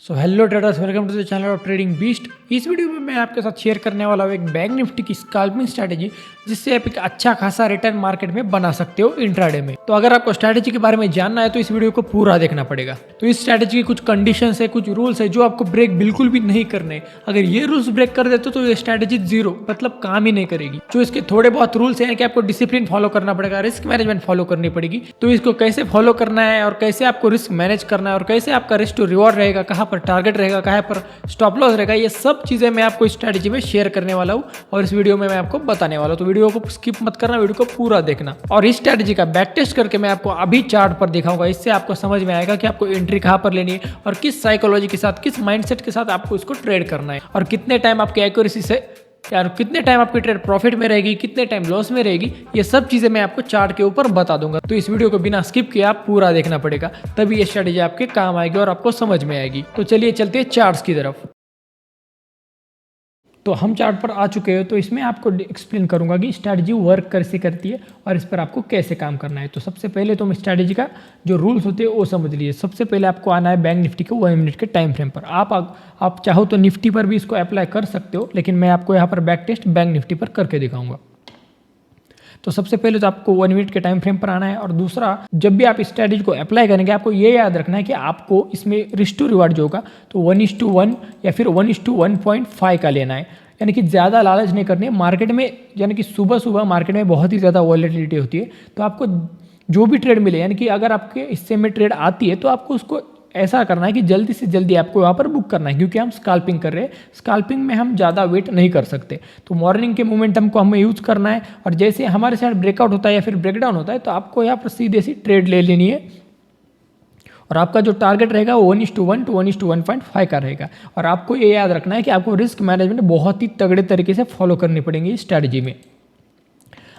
So hello traders, welcome to the channel of trading beast. इस video में मैं आपके साथ शेयर करने वाला हूँ एक बैंक निफ्टी की स्कैल्पिंग स्ट्रैटेजी, जिससे आप एक अच्छा खासा रिटर्न मार्केट में बना सकते हो इंट्राडे में। तो अगर आपको स्ट्रैटेजी के बारे में जानना है तो इस वीडियो को पूरा देखना पड़ेगा। तो इस स्ट्रैटेजी की कुछ कंडीशंस है, कुछ रूल्स है जो आपको ब्रेक बिल्कुल भी नहीं करने। अगर ये रूल्स ब्रेक कर देते तो ये स्ट्रैटेजी जीरो, मतलब काम ही नहीं करेगी। जो इसके थोड़े बहुत रूल्स हैं कि आपको डिसिप्लिन फॉलो करना पड़ेगा, रिस्क मैनेजमेंट फॉलो करनी पड़ेगी। तो इसको कैसे फॉलो करना है और कैसे आपको रिस्क मैनेज करना है और कैसे आपका रिस्क टू रिवॉर्ड रहेगा, कहाँ पर टारगेट रहेगा, कहाँ पर स्टॉप लॉस रहेगा, ये सब चीजें मैं आपको इस स्ट्रैटेजी में शेयर करने वाला हूँ और इस वीडियो में मैं आपको बताने वाला हूँ। तो वीडियो को स्किप मत करना, वीडियो को पूरा देखना। और इस स्ट्रैटेजी का बैक टेस्ट करके मैं आपको अभी चार्ट पर दिखाऊंगा। इससे आपको समझ में आएगा कि आपको एंट्री कहाँ पर लेनी है और किस साइकोलॉजी के साथ, किस माइंडसेट के साथ आपको इसको ट्रेड करना है और कितने टाइम आपकी एक्यूरेसी से यार कितने टाइम आपकी ट्रेड प्रॉफिट में रहेगी, कितने टाइम लॉस में रहेगी, ये सब चीजें मैं आपको चार्ट के ऊपर बता दूंगा। तो इस वीडियो को बिना स्किप किए आप पूरा देखना पड़ेगा, तभी ये स्ट्रैटेजी आपके काम आएगी और आपको समझ में आएगी। तो चलिए चलते हैं चार्ट्स की तरफ। तो हम चार्ट पर आ चुके हैं, तो इसमें आपको एक्सप्लेन करूंगा कि स्ट्रैटेजी वर्क कैसे करती है और इस पर आपको कैसे काम करना है। तो सबसे पहले तो स्ट्रैटेजी का जो रूल्स होते हैं वो समझ लीजिए। सबसे पहले आपको आना है बैंक निफ्टी के 1 मिनट के टाइम फ्रेम पर। आप चाहो तो निफ्टी पर भी इसको अप्लाई कर सकते हो, लेकिन मैं आपको यहाँ पर बैक टेस्ट बैंक निफ्टी पर करके दिखाऊंगा। तो सबसे पहले तो आपको 1 मिनट के टाइम फ्रेम पर आना है और दूसरा, जब भी आप इस स्ट्रैटेजी को अप्लाई करेंगे आपको ये याद रखना है कि आपको इसमें रिस्क टू रिवार्ड जो होगा तो 1:1 या फिर 1:1.5 का लेना है। यानी कि ज़्यादा लालच नहीं करनी है मार्केट में। यानी कि सुबह सुबह मार्केट में बहुत ही ज़्यादा वॉलेटिलिटी होती है, तो आपको जो भी ट्रेड मिले, यानी कि अगर आपके हिस्से में ट्रेड आती है तो आपको उसको ऐसा करना है कि जल्दी से जल्दी आपको वहाँ पर बुक करना है, क्योंकि हम स्कैल्पिंग कर रहे हैं। स्कैल्पिंग में हम ज़्यादा वेट नहीं कर सकते। तो मॉर्निंग के मोमेंटम को हमें यूज़ करना है और जैसे हमारे साइड ब्रेकआउट होता है या फिर ब्रेकडाउन होता है तो आपको यहाँ पर सीधे सी ट्रेड ले लेनी है और आपका जो टारगेट रहेगा वो 1:1 to 1:1.5 का रहेगा। और आपको ये याद रखना है कि आपको रिस्क मैनेजमेंट बहुत ही तगड़े तरीके से फॉलो करनी पड़ेगी इस स्ट्रैटेजी में।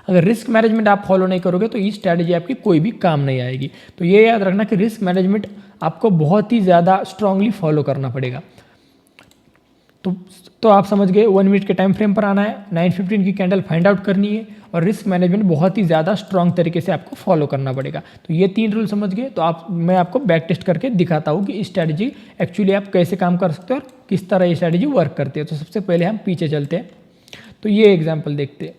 अगर रिस्क मैनेजमेंट आप फॉलो नहीं करोगे तो ये स्ट्रैटेजी आपकी कोई भी काम नहीं आएगी। तो ये याद रखना कि रिस्क मैनेजमेंट आपको बहुत ही ज़्यादा स्ट्रांगली फॉलो करना पड़ेगा। तो आप समझ गए, 1 मिनट के टाइम फ्रेम पर आना है, 9:15 की कैंडल फाइंड आउट करनी है और रिस्क मैनेजमेंट बहुत ही ज़्यादा स्ट्रांग तरीके से आपको फॉलो करना पड़ेगा। तो ये 3 रूल समझ गए। तो मैं आपको बैक टेस्ट करके दिखाता हूँ कि इस स्ट्रैटेजी एक्चुअली आप कैसे काम कर सकते हो और किस तरह ये स्ट्रैटेजी वर्क करती है। तो सबसे पहले हम पीछे चलते हैं, तो ये एग्जाम्पल देखते हैं।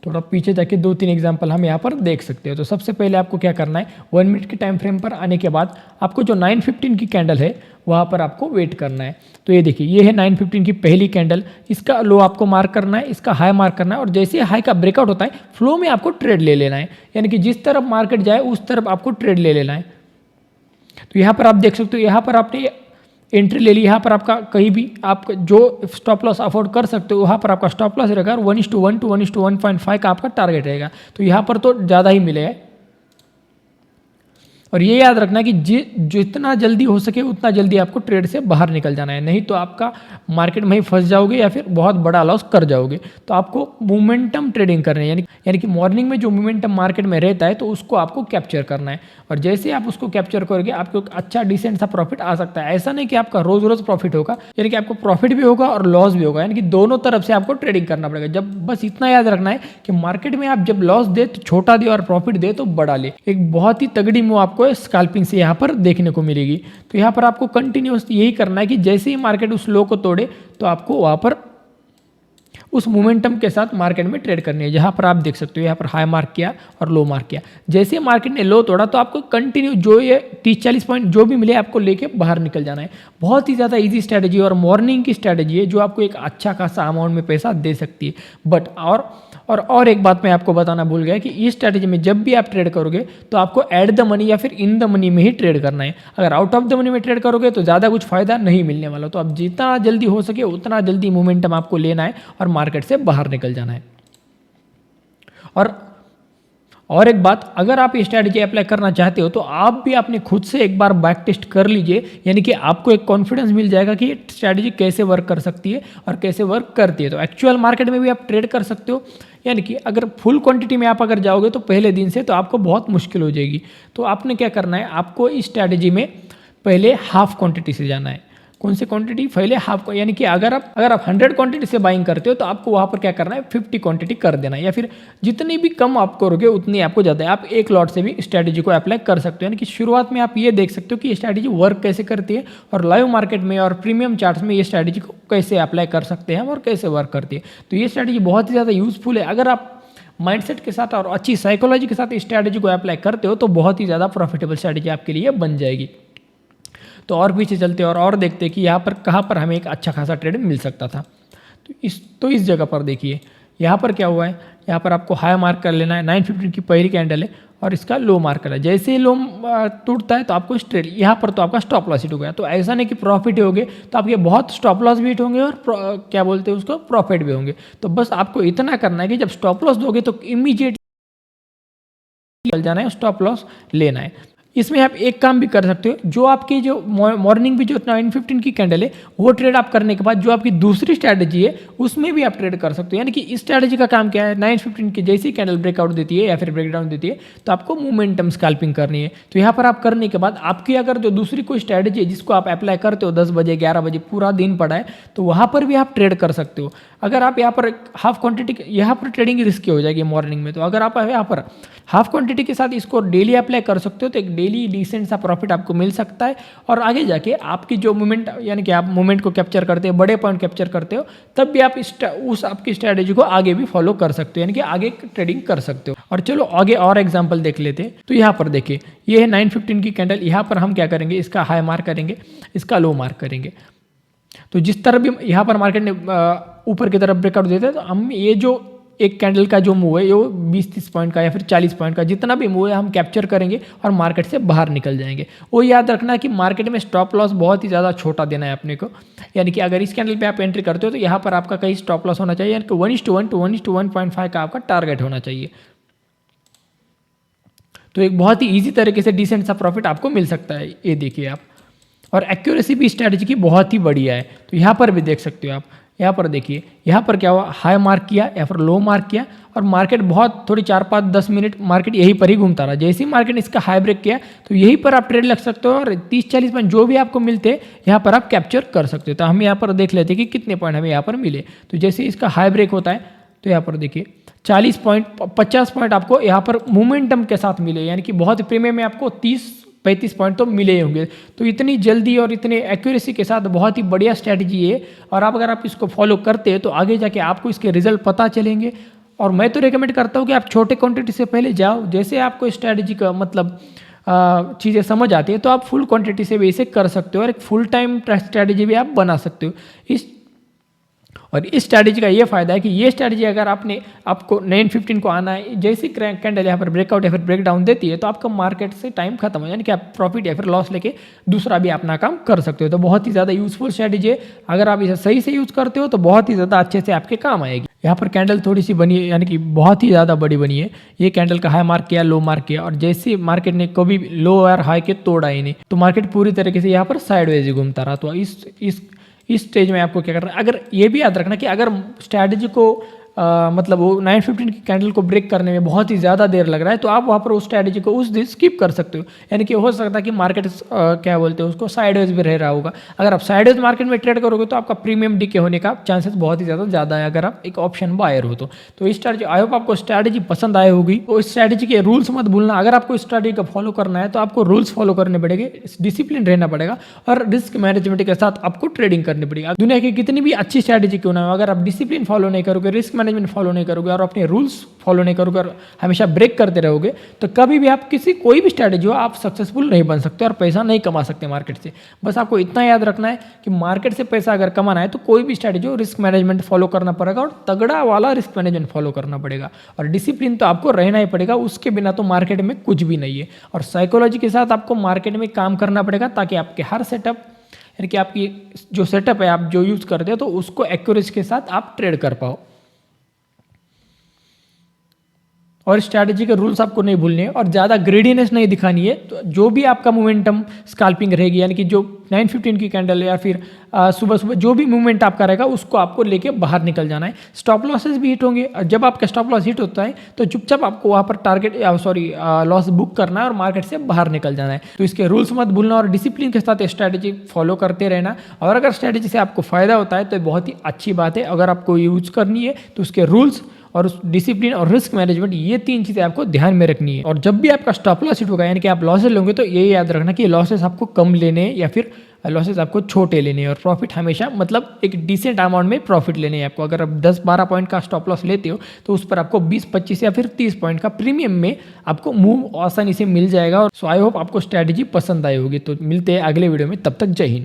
थोड़ा पीछे जाके 2-3 एग्जांपल हम यहाँ पर देख सकते हो। तो सबसे पहले आपको क्या करना है, 1 मिनट के टाइम फ्रेम पर आने के बाद आपको जो 9:15 की कैंडल है वहाँ पर आपको वेट करना है। तो ये देखिए, ये है 9:15 की पहली कैंडल। इसका लो आपको मार्क करना है, इसका हाई मार्क करना है और जैसे हाई का ब्रेकआउट होता है फ्लो में आपको ट्रेड ले लेना है। यानी कि जिस तरफ मार्केट जाए उस तरफ आपको ट्रेड ले लेना है। तो यहाँ पर आप देख सकते हो, यहाँ पर आपने एंट्री ले ली। यहाँ पर आपका कहीं भी आप जो स्टॉप लॉस अफोर्ड कर सकते हो वहाँ पर आपका स्टॉप लॉस रहेगा और 1:1 to 1:1.5 का आपका टारगेट रहेगा। तो यहाँ पर तो ज़्यादा ही मिलेगा। और ये याद रखना कि जितना जल्दी हो सके उतना जल्दी आपको ट्रेड से बाहर निकल जाना है, नहीं तो आपका मार्केट में ही फंस जाओगे या फिर बहुत बड़ा लॉस कर जाओगे। तो आपको मोमेंटम ट्रेडिंग करनी है, यानी कि मॉर्निंग में जो मोमेंटम मार्केट में रहता है तो उसको आपको कैप्चर करना है और जैसे आप उसको कैप्चर करोगे आपको अच्छा डिसेंट सा प्रॉफिट आ सकता है। ऐसा नहीं कि आपका रोज रोज प्रॉफिट होगा, यानी कि आपको प्रॉफिट भी होगा और लॉस भी होगा, यानी कि दोनों तरफ से आपको ट्रेडिंग करना पड़ेगा। जब बस इतना याद रखना है कि मार्केट में आप जब लॉस दे तो छोटा दे और प्रॉफिट दे तो बड़ा ले। एक बहुत ही तगड़ी मूव आपको स्कैल्पिंग से यहाँ पर देखने को मिलेगी। तो यहाँ पर आपको कंटिन्यूस यही करना है कि जैसे ही मार्केट उस लो को तोड़े तो आपको वहाँ पर उस मोमेंटम के साथ मार्केट में ट्रेड करनी है। जहाँ पर आप देख सकते हो यहाँ पर हाई मार्क किया और लो मार्क किया। जैसे मार्केट ने लो तोड़ा तो आपको कंटिन्यू जो ये 30-40 पॉइंट जो भी मिले आपको लेके बाहर निकल जाना है। बहुत ही ज़्यादा इजी स्ट्रैटेजी और मॉर्निंग की स्ट्रैटेजी है जो आपको एक अच्छा खासा अमाउंट में पैसा दे सकती है। बट और एक बात मैं आपको बताना भूल गया कि इस स्ट्रैटेजी में जब भी आप ट्रेड करोगे तो आपको एट द मनी या फिर इन द मनी में ही ट्रेड करना है। अगर आउट ऑफ द मनी में ट्रेड करोगे तो ज़्यादा कुछ फायदा नहीं मिलने वाला। तो आप जितना जल्दी हो सके उतना जल्दी मोमेंटम आपको लेना है और मार्केट से बाहर निकल जाना है। और एक बात, अगर आप ये स्ट्रैटेजी अप्लाई करना चाहते हो तो आप भी अपने खुद से एक बार बैक टेस्ट कर लीजिए, यानी कि आपको एक कॉन्फिडेंस मिल जाएगा कि ये स्ट्रैटेजी कैसे वर्क कर सकती है और कैसे वर्क करती है। तो एक्चुअल मार्केट में भी आप ट्रेड कर सकते हो, यानी कि अगर फुल क्वांटिटी में आप अगर जाओगे तो पहले दिन से तो आपको बहुत मुश्किल हो जाएगी। तो आपने क्या करना है, आपको इस स्ट्रैटेजी में पहले हाफ क्वांटिटी से जाना है। कौन सी क्वांटिटी, पहले हाफ, यानी कि अगर आप 100 क्वांटिटी से बाइंग करते हो तो आपको वहाँ पर क्या करना है, 50 क्वांटिटी कर देना है, या फिर जितनी भी कम आप करोगे उतनी आपको ज़्यादा है। आप एक लॉट से भी स्ट्रैटेजी को अप्लाई कर सकते हो। यानी कि शुरुआत में आप ये देख सकते हो कि ये स्ट्रैटेजी वर्क कैसे करती है, और लाइव मार्केट में और प्रीमियम चार्ट्स में ये स्ट्रैटेजी को कैसे अप्लाई कर सकते हैं और कैसे वर्क करती है। तो ये स्ट्रैटेजी बहुत ही ज़्यादा यूजफुल है। अगर आप माइंडसेट के साथ और अच्छी साइकोलॉजी के साथ इस स्ट्रैटेजी को अप्लाई करते हो तो बहुत ही ज़्यादा प्रॉफिटेबल स्ट्रैटेजी आपके लिए बन जाएगी। तो और पीछे चलते और देखते कि यहाँ पर कहाँ पर हमें एक अच्छा खासा ट्रेड मिल सकता था। तो इस जगह पर देखिए, यहाँ पर क्या हुआ है, यहाँ पर आपको हाई मार्क कर लेना है। 915 की पहली कैंडल है और इसका लो मार्क करना है। जैसे ही लो टूटता है तो आपको स्ट्रेट, यहाँ पर तो आपका स्टॉप लॉस हिट हो गया। तो ऐसा नहीं कि प्रॉफिट हो गए, तो आपके बहुत स्टॉप लॉस भी हिट होंगे और क्या बोलते हैं उसको, प्रॉफिट भी होंगे। तो बस आपको इतना करना है कि जब स्टॉप लॉस दोगे तो इमीडिएटली चल जाना है, स्टॉप लॉस लेना है। इसमें आप एक काम भी कर सकते हो, जो आपकी जो मॉर्निंग भी जो 915 की कैंडल है वो ट्रेड आप करने के बाद जो आपकी दूसरी स्ट्रैटेजी है उसमें भी आप ट्रेड कर सकते हो। यानी कि इस स्ट्रैटेजी का काम क्या है, 915 की जैसी कैंडल ब्रेकआउट देती है या फिर ब्रेकडाउन देती है तो आपको मोमेंटम स्कैल्पिंग करनी है। तो यहाँ पर आप करने के बाद आपकी अगर जो दूसरी कोई स्ट्रैटेजी है जिसको आप अप्लाई करते हो 10 बजे 11 बजे पूरा दिन पड़ा है तो वहाँ पर भी आप ट्रेड कर सकते हो। अगर आप यहाँ पर हाफ क्वांटिटी, यहाँ पर ट्रेडिंग रिस्की हो जाएगी मॉर्निंग में, तो अगर आप यहाँ पर हाफ क्वांटिटी के साथ इसको डेली अप्लाई कर सकते हो तो एक डेली डिसेंट सा प्रॉफिट आपको मिल सकता है। और आगे जाके आपकी जो मूवमेंट, यानी कि आप मूवमेंट को कैप्चर करते हो, बड़े पॉइंट कैप्चर करते हो, तब भी आप उस आपकी स्ट्रैटेजी को आगे भी फॉलो कर सकते हो, यानी कि आगे ट्रेडिंग कर सकते हो। और चलो आगे और एग्जांपल देख लेते हैं। तो यहाँ पर देखिए, ये है 915 की कैंडल। यहाँ पर हम क्या करेंगे, इसका हाई मार्क करेंगे, इसका लो मार्क करेंगे। तो जिस तरह भी यहाँ पर मार्केट ने ऊपर की तरफ ब्रेकआउट देता है तो हम ये जो एक कैंडल का जो मूव है, वो 20-30 पॉइंट का या फिर 40 पॉइंट का जितना भी मूव है हम कैप्चर करेंगे और मार्केट से बाहर निकल जाएंगे। वो याद रखना कि मार्केट में स्टॉप लॉस बहुत ही ज़्यादा छोटा देना है अपने को। यानी कि अगर इस कैंडल पे आप एंट्री करते हो तो यहाँ पर आपका कहीं स्टॉप लॉस होना चाहिए, यानी कि 1:1 to 1:1.5 का आपका टारगेट होना चाहिए। तो एक बहुत ही ईजी तरीके से डिसेंट सा प्रॉफिट आपको मिल सकता है, ये देखिए आप। और एक्यूरेसी भी स्ट्रैटेजी की बहुत ही बढ़िया है। तो यहाँ पर भी देख सकते हो आप। यहाँ पर देखिए, यहाँ पर क्या हुआ, हाई मार्क किया या फिर लो मार्क किया और मार्केट बहुत थोड़ी 4-5-10 मिनट मार्केट यहीं पर ही घूमता रहा। जैसे ही मार्केट ने इसका हाई ब्रेक किया तो यहीं पर आप ट्रेड लग सकते हो और 30-40 पॉइंट जो भी आपको मिलते हैं यहाँ पर आप कैप्चर कर सकते हो। तो हम यहाँ पर देख लेते हैं कि कितने पॉइंट हमें यहाँ पर मिले। तो जैसे इसका हाई ब्रेक होता है तो यहाँ पर देखिए 40 पॉइंट 50 पॉइंट आपको यहाँ पर मोमेंटम के साथ मिले, यानी कि बहुत प्रीमियम में आपको 30-35 पॉइंट तो मिले होंगे। तो इतनी जल्दी और इतने एक्यूरेसी के साथ बहुत ही बढ़िया स्ट्रैटेजी है। और आप अगर आप इसको फॉलो करते हैं तो आगे जाके आपको इसके रिजल्ट पता चलेंगे। और मैं तो रिकमेंड करता हूँ कि आप छोटे क्वांटिटी से पहले जाओ। जैसे आपको स्ट्रैटेजी का मतलब चीज़ें समझ आती है तो आप फुल क्वांटिटी से भी इसे कर सकते हो और एक फुल टाइम स्ट्रैटेजी भी आप बना सकते हो। इस स्ट्रैटेजी का ये फायदा है कि ये स्ट्रैटेजी अगर आपको 915 को आना है, जैसी कैंडल यहाँ पर ब्रेकआउट या फिर ब्रेकडाउन देती है तो आपका मार्केट से टाइम खत्म हो, यानी कि आप प्रॉफिट या फिर लॉस लेके दूसरा भी अपना काम कर सकते हो। तो बहुत ही ज़्यादा यूजफुल स्ट्रैटेजी है। अगर आप इसे सही से यूज़ करते हो तो बहुत ही ज़्यादा अच्छे से आपके काम आएगी। यहाँ पर कैंडल थोड़ी सी बनी है, यानी कि बहुत ही ज़्यादा बड़ी बनी है। ये कैंडल का हाई मार्क किया, लो मार्क किया और जैसे मार्केट ने कभी लो और हाई के तोड़ा ही नहीं, तो मार्केट पूरी तरीके से यहाँ पर साइडवेज ही घूमता रहा। तो इस स्टेज में आपको क्या करना है, अगर ये भी याद रखना कि अगर स्ट्रैटेजी को मतलब वो 915 की कैंडल को ब्रेक करने में बहुत ही ज़्यादा देर लग रहा है तो आप वहाँ पर उस स्ट्रैटेजी को उस दिन स्किप कर सकते हो। यानी कि हो सकता है कि मार्केट क्या बोलते हैं उसको, साइडवेज भी रह रहा होगा। अगर आप साइडवेज मार्केट में ट्रेड करोगे तो आपका प्रीमियम डीके होने का चांसेस बहुत ही ज़्यादा है अगर आप एक ऑप्शन बायर हो तो इस स्ट्रैटेजी, आई होप आपको स्ट्रैटेजी पसंद आए होगी। तो इस स्ट्रैटेजी के रूल्स मत भूलना। अगर आपको इस स्ट्रैटेजी को फॉलो करना है तो आपको रूल्स फॉलो करने पड़ेंगे, डिसिप्लिन रहना पड़ेगा और रिस्क मैनेजमेंट के साथ आपको ट्रेडिंग करनी पड़ेगी। दुनिया की कितनी भी अच्छी स्ट्रैटेजी क्यों ना हो, अगर आप डिसिप्लिन फॉलो नहीं करोगे, रिस्क मैनेजमेंट फॉलो नहीं करोगे और अपने रूल्स फॉलो नहीं करोगे और हमेशा ब्रेक करते रहोगे तो कभी भी आप कोई भी स्ट्रैटेजी हो आप सक्सेसफुल नहीं बन सकते और पैसा नहीं कमा सकते मार्केट से। बस आपको इतना याद रखना है कि मार्केट से पैसा अगर कमाना है तो कोई भी स्ट्रैटेजी हो, रिस्क मैनेजमेंट फॉलो करना पड़ेगा और तगड़ा वाला रिस्क मैनेजमेंट फॉलो करना पड़ेगा और डिसिप्लिन तो आपको रहना ही पड़ेगा। उसके बिना तो मार्केट में कुछ भी नहीं है। और साइकोलॉजी के साथ आपको मार्केट में काम करना पड़ेगा ताकि आपके हर सेटअप, यानी कि आपकी जो सेटअप है आप जो यूज़ करते हो तो उसको एक्यूरेसी के साथ आप ट्रेड कर पाओ। और स्ट्रैटेजी के रूल्स आपको नहीं भूलने हैं और ज़्यादा ग्रेडीनेस नहीं दिखानी है। तो जो भी आपका मोमेंटम स्कैल्पिंग रहेगी, यानी कि जो 9:15 की कैंडल है या फिर सुबह सुबह जो भी मूवमेंट आपका रहेगा उसको आपको लेके बाहर निकल जाना है। स्टॉप लॉसेस भी हिट होंगे और जब आपका स्टॉप लॉस हिट होता है तो चुपचाप आपको वहाँ पर टारगेट लॉस बुक करना है और मार्केट से बाहर निकल जाना है। तो इसके रूल्स मत भूलना और डिसिप्लिन के साथ स्ट्रैटेजी फॉलो करते रहना। और अगर स्ट्रैटेजी से आपको फायदा होता है तो बहुत ही अच्छी बात है। अगर आपको यूज करनी है तो उसके रूल्स और उस डिसिप्लिन और रिस्क मैनेजमेंट, ये 3 चीज़ें आपको ध्यान में रखनी है। और जब भी आपका स्टॉप लॉस हिट होगा, यानी कि आप लॉसेस लोगे, तो ये याद रखना कि लॉसेस आपको कम लेने हैं या फिर लॉसेस आपको छोटे लेने हैं और प्रॉफिट हमेशा मतलब एक डिसेंट अमाउंट में प्रॉफिट लेने हैं आपको। अगर आप 10-12 पॉइंट का स्टॉप लॉस लेते हो तो उस पर आपको 20-25 या फिर 30 पॉइंट का प्रीमियम में आपको मूव आसानी से मिल जाएगा। और सो आई होप आपको स्ट्रैटेजी पसंद आई होगी। तो मिलते हैं अगले वीडियो में, तब तक जय हिंद।